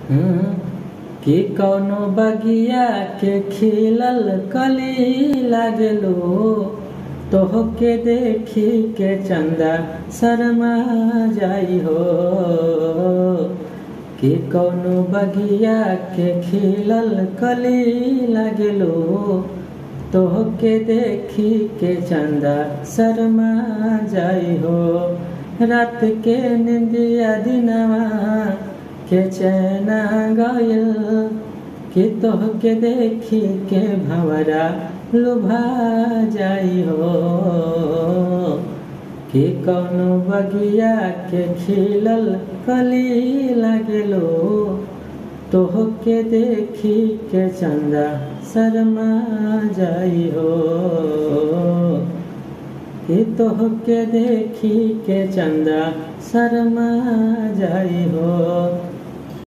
हम्म, कि कौनो बगिया के खिलल कली लागलो, तोहके देखी के चंदा शर्मा जाई हो। कि कौनो बगिया के खिलल कली लागलो, तोहके देखी के चंदा शर्मा जाई हो। रात के निंदिया दिनवा के चैना गइल, कि तोहके देखी के भंवरा लुभा जाई हो। कि कौनो बगिया के खिलल कली लागलो, तोहके देखी के चंदा शर्मा जाई हो। कि तोहके देखी के चंदा शर्मा जाई हो।